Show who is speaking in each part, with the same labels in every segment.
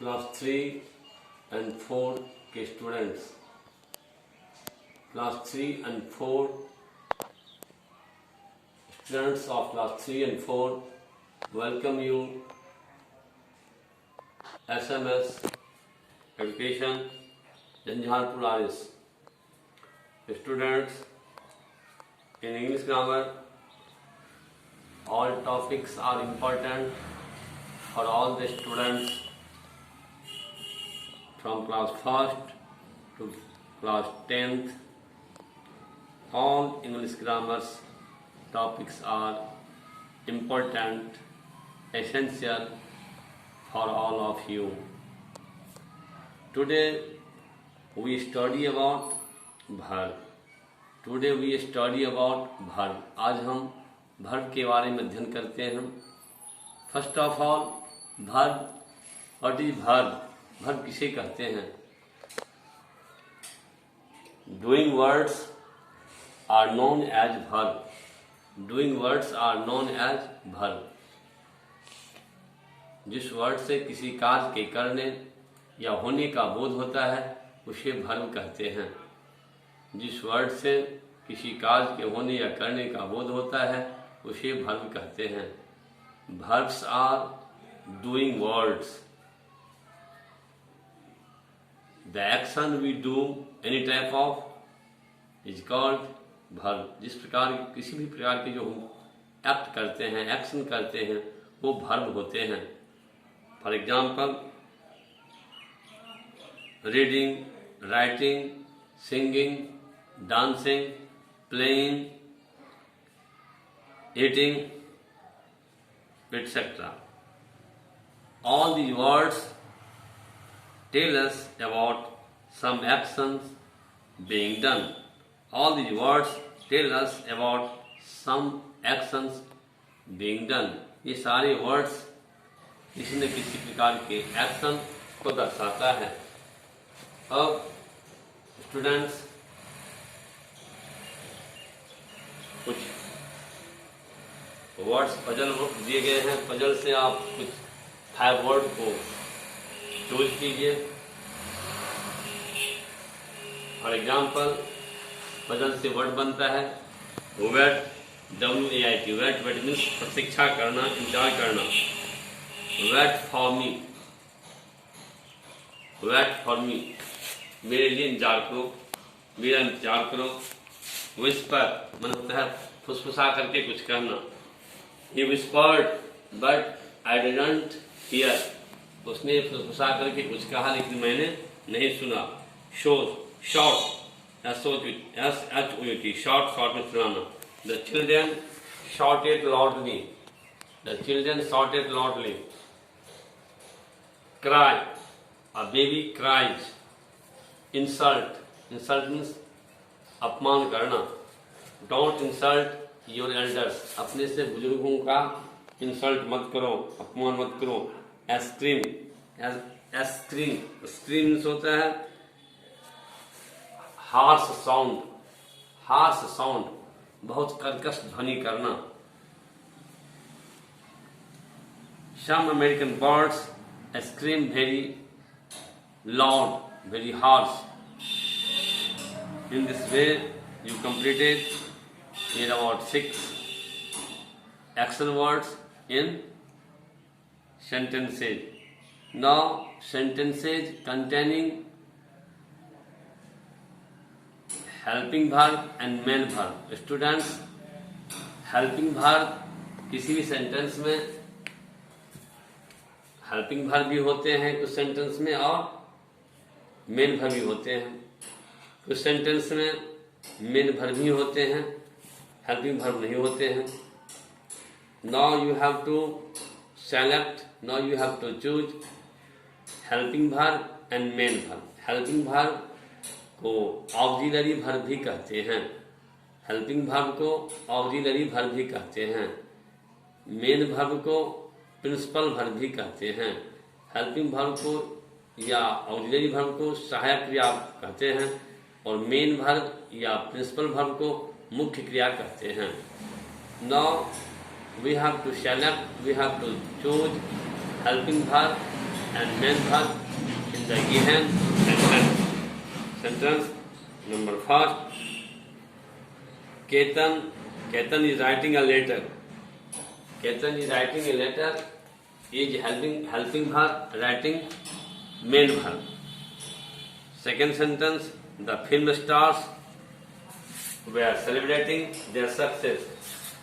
Speaker 1: Class 3 and 4 के students, class 3 and 4 students of class 3 and 4 welcome you SMS education Janjharpur RS. Students, in English grammar all topics are important for all the students from class 1st to class 10th. All English grammars topics are important, essential for all of you. Today we study about verb. Today we study about verb. आज हम verb के बारे में अध्ययन करते हैं. First of all, verb. What is verb? Verb किसे कहते हैं? Doing words are known as verb. Doing words are known as verb. जिस वर्ड से किसी कार्य के करने या होने का बोध होता है उसे verb कहते हैं. जिस वर्ड से किसी कार्य के होने या करने का बोध होता है उसे verb कहते हैं. Verbs are doing words. The action we do any type of is called verb. जिस प्रकार किसी भी प्रकार के जो हम एक्ट करते हैं, एक्शन करते हैं, वो verb होते हैं. For example, reading, writing, singing, dancing, playing, eating, etc. All these words tell us about some actions being done. All these words tell us about some actions being done. ये सारे words किसी न किसी प्रकार के action को दर्शाता है. अब स्टूडेंट्स, कुछ वर्ड्स पजल दिए गए हैं. पजल से आप कुछ 5 वर्ड को चूज कीजिए. फॉर एग्जाम्पल, पजल से वर्ड बनता है वेट, WAIT. वेट मीन्स प्रतीक्षा करना, इंतजार करना. Wait for me, wait for me, मेरे लिए इंतजार करो, मेरा इंतजार करो. विस्पर मन होता है फुसफुसा करके कुछ कहना. He whispered, but I didn't hear. उसने फुसफुसा करके कुछ कहा लेकिन मैंने नहीं सुना. Shout, shout, SHOUT, shout, shout में सुनाना. The children shouted loudly. The children shouted loudly. Cry, a baby cries. Insult, insult means अपमान करना. Don't insult your elders. अपने से बुजुर्गों का इंसल्ट मत करो, अपमान मत करो. Scream, scream, scream होता है harsh sound, harsh sound, बहुत कर्कश ध्वनि करना. Some American birds scream very loud, very harsh. In this way, you completed in about 6 action words in sentences. Now, sentences containing helping verb and main verb. Students, helping verb किसी भी sentence में helping verb भी होते हैं कुछ sentence में, और main verb भी होते हैं कुछ सेंटेंस में. मेन वर्ब भी होते हैं, हेल्पिंग वर्ब नहीं होते हैं. Now you have to select, now you have to choose helping verb and main verb. Helping verb को ऑक्सिलरी वर्ब भी कहते हैं, हेल्पिंग वर्ब को ऑक्सिलरी वर्ब भी कहते हैं, मेन वर्ब को प्रिंसिपल वर्ब भी कहते हैं. हेल्पिंग वर्ब को या ऑक्सिलरी वर्ब को सहायक क्रिया कहते हैं, और मेन वर्ब या प्रिंसिपल वर्ब को मुख्य क्रिया कहते हैं. Now we have to select, we have to choose helping verb and main verb in the given sentence. Sentence number first. Ketan is writing a letter. Ketan is writing a letter. Is helping verb, writing main verb. Second sentence. The film stars were celebrating their success.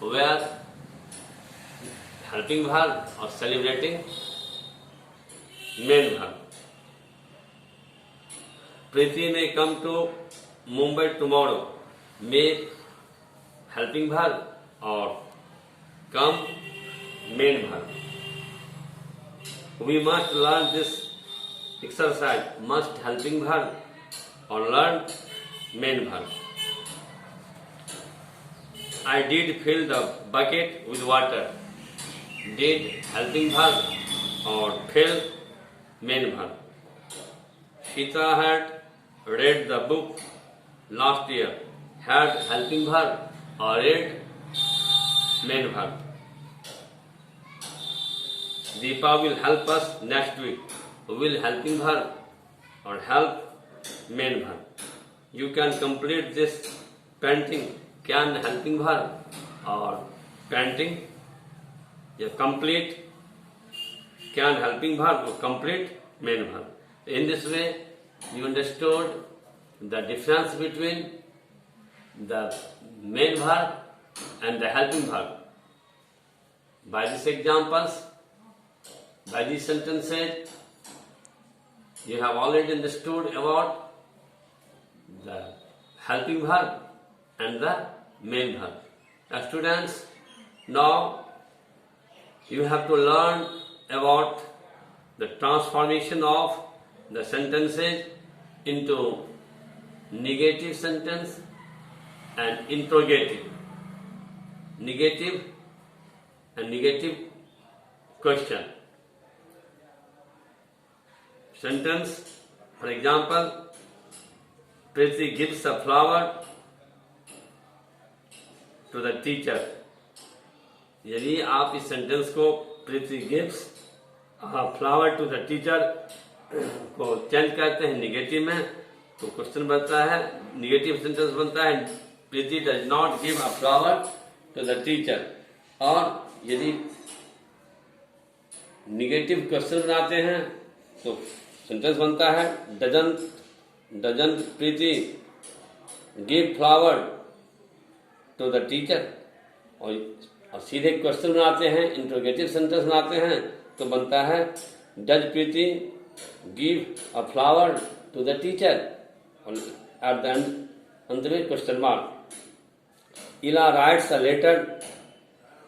Speaker 1: Were helping verb or celebrating main verb. Preeti may come to Mumbai tomorrow. May helping verb or come main verb. We must learn this exercise. Must helping verb or learn main verb. I did fill the bucket with water. Did helping verb or fill main verb. Sita had read the book last year. Had helping verb or read main verb. Deepa will help us next week. Will helping verb or help main verb. You can complete this painting. Can helping verb or painting. Yeah, complete. Can helping verb or complete main verb. In this way, you understood the difference between the main verb and the helping verb. By these examples, by these sentences, you have already understood about the helping verb and the main verb. Students, now you have to learn about the transformation of the sentences into negative sentence and interrogative. Negative and negative question. Sentence, for example, Preeti gives a flower to the teacher. यदि आप इस sentence को Preeti gives flower to the teacher को change करते हैं negative में, तो question बनता है, निगेटिव सेंटेंस बनता है Preeti does not give a flower to the teacher. और यदि निगेटिव क्वेश्चन बनाते हैं तो सेंटेंस बनता है doesn't Preeti give flower to the teacher. और सीधे क्वेश्चन बनाते हैं, इंट्रोगेटिव सेंटेंस बनाते हैं तो बनता है does Preeti give a flower to the teacher. At the end अंत में question mark. Ila writes a letter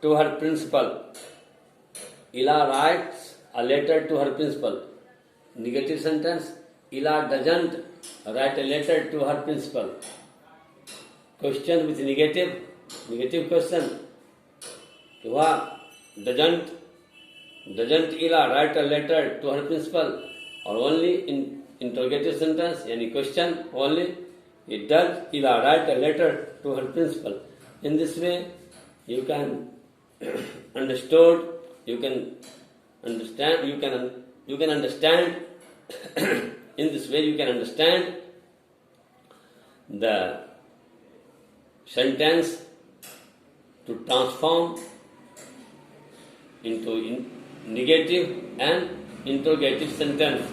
Speaker 1: to her principal. Ila writes a letter to her principal. Negative sentence. Ila doesn't write a letter to her principal. Question with negative question. Doesn't Ila write a letter to her principal? Or only in interrogative sentence, any question only. It does Ila write a letter to her principal. In this way, you can understand. In this way, you can understand the sentence to transform into negative and interrogative sentence.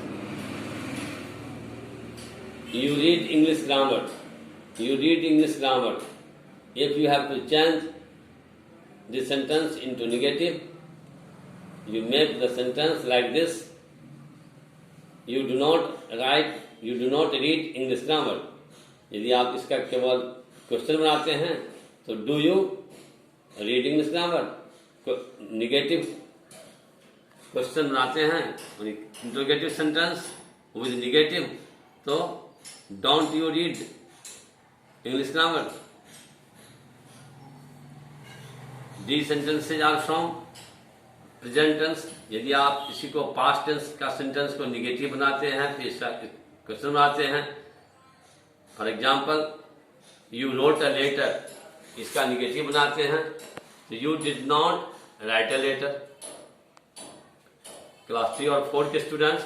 Speaker 1: You read English grammar. If you have to change the sentence into negative, you make the sentence like this. You do not read English grammar. यदि आप इसका केवल question बनाते हैं तो do you read English grammar. Negative question बनाते हैं interrogative sentence with negative, तो don't you read English grammar. These sentences are from present tense. यदि आप किसी को past tense का सेंटेंस को निगेटिव बनाते हैं फिर इसका क्वेश्चन बनाते हैं. For example, you wrote a letter, इसका निगेटिव बनाते हैं तो you did not write a letter. Class 3 और 4 के students,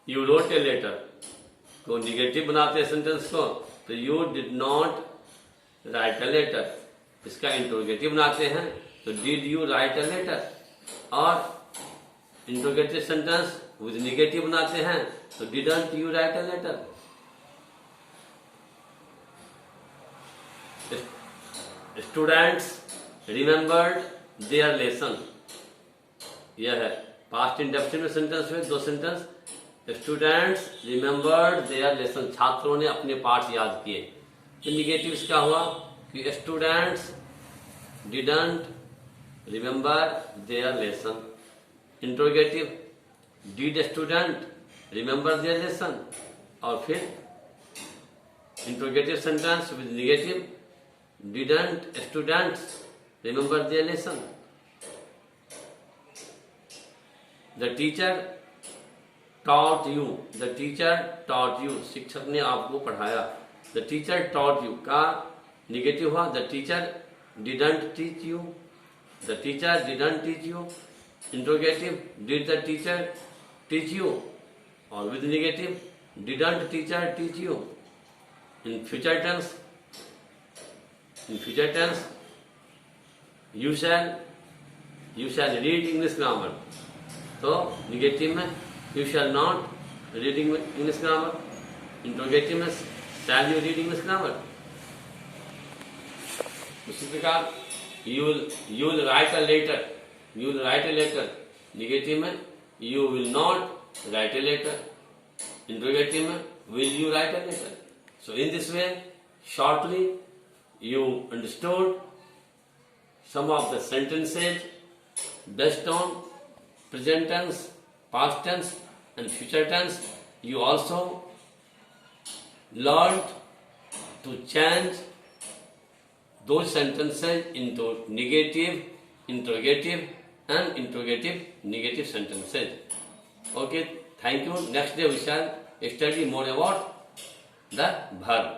Speaker 1: you wrote a letter, तो निगेटिव बनाते हैं सेंटेंस को, तो you did not write a letter. इसका इंट्रोगेटिव बनाते हैं तो did you write a letter, और इंट्रोगेटिव सेंटेंस विद निगेटिव बनाते हैं तो didn't you write a letter. Students remembered their lesson, यह है पास्ट इंडेफिनिट सेंटेंस में दो sentence. Students remembered their lesson, छात्रों ने अपने पाठ याद किए। तो निगेटिव इसका हुआ कि students didn't remember their lesson. Interrogative, did student remember their lesson, और फिर interrogative sentence with negative, didn't students remember their lesson. The teacher taught you, the teacher taught you, शिक्षक ने आपको पढ़ाया। द टीचर टॉट यू का negative हुआ the teacher didn't teach you, the teacher didn't teach you. Interrogative, did the teacher teach you, और with negative, didn't teacher teach you. In future tense, in future tense you shall read English grammar, तो negative में you shall not read English grammar, interrogative में shall you read English grammar। उसी प्रकार you will write a letter, you will write a letter, negative में you will not write a letter, interrogative में will you write a letter। So in this way shortly you understood some of the sentences based on present tense, past tense and future tense. You also learned to change those sentences into negative, interrogative and interrogative negative sentences. Okay, thank you. Next day we shall study more about the verb.